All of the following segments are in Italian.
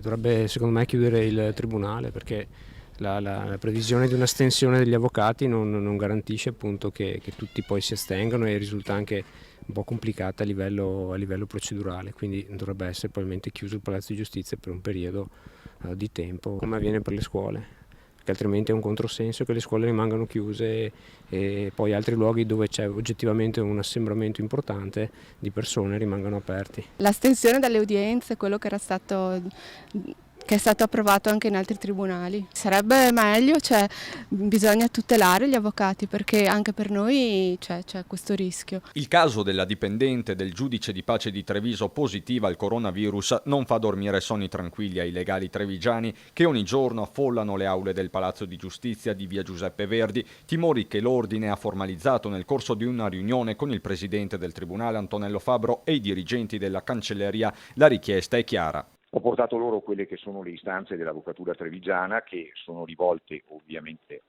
Dovrebbe secondo me chiudere il tribunale perché la previsione di un'astensione degli avvocati non garantisce appunto che tutti poi si astengano e risulta anche un po' complicata a livello procedurale, quindi dovrebbe essere probabilmente chiuso il Palazzo di Giustizia per un periodo di tempo, come avviene per le scuole, perché altrimenti è un controsenso che le scuole rimangano chiuse e poi altri luoghi dove c'è oggettivamente un assembramento importante di persone rimangano aperti. L'astensione dalle udienze, quello che è stato approvato anche in altri tribunali. Sarebbe meglio, bisogna tutelare gli avvocati perché anche per noi c'è questo rischio. Il caso della dipendente del giudice di pace di Treviso positiva al coronavirus non fa dormire sonni tranquilli ai legali trevigiani che ogni giorno affollano le aule del Palazzo di Giustizia di via Giuseppe Verdi, timori che l'ordine ha formalizzato nel corso di una riunione con il presidente del tribunale Antonello Fabbro e i dirigenti della cancelleria. La richiesta è chiara. Ho portato loro quelle che sono le istanze dell'avvocatura trevigiana che sono rivolte ovviamente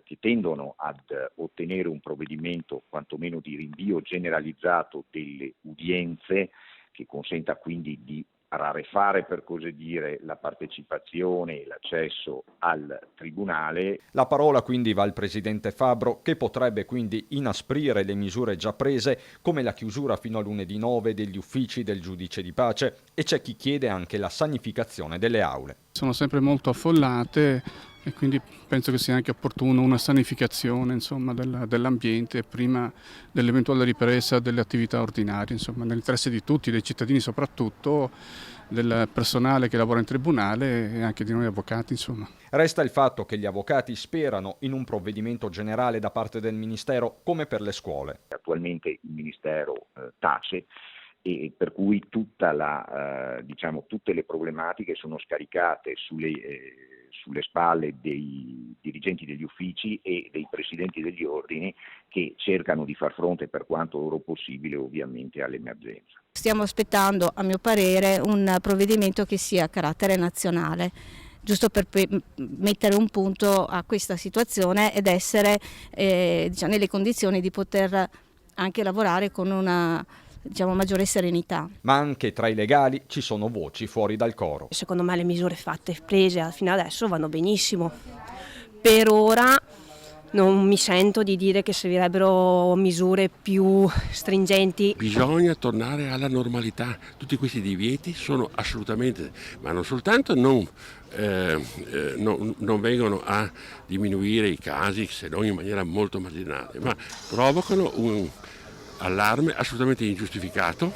che tendono ad ottenere un provvedimento quantomeno di rinvio generalizzato delle udienze che consenta quindi di rarefare per così dire la partecipazione e l'accesso al tribunale. La parola quindi va al presidente Fabbro che potrebbe quindi inasprire le misure già prese come la chiusura fino a lunedì 9 degli uffici del giudice di pace e c'è chi chiede anche la sanificazione delle aule. Sono sempre molto affollate e quindi penso che sia anche opportuno una sanificazione dell'ambiente prima dell'eventuale ripresa delle attività ordinarie, nell'interesse di tutti, dei cittadini soprattutto, del personale che lavora in tribunale e anche di noi avvocati. Resta il fatto che gli avvocati sperano in un provvedimento generale da parte del Ministero come per le scuole. Attualmente il Ministero tace e per cui tutte le problematiche sono scaricate sulle spalle dei dirigenti degli uffici e dei presidenti degli ordini che cercano di far fronte per quanto loro possibile ovviamente all'emergenza. Stiamo aspettando, a mio parere, un provvedimento che sia a carattere nazionale, giusto per mettere un punto a questa situazione ed essere nelle condizioni di poter anche lavorare con una maggiore serenità. Ma anche tra i legali ci sono voci fuori dal coro. Secondo me le misure prese fino adesso vanno benissimo. Per ora non mi sento di dire che servirebbero misure più stringenti. Bisogna tornare alla normalità. Tutti questi divieti sono assolutamente, ma non soltanto non vengono a diminuire i casi, se non in maniera molto marginale, ma provocano un allarme assolutamente ingiustificato.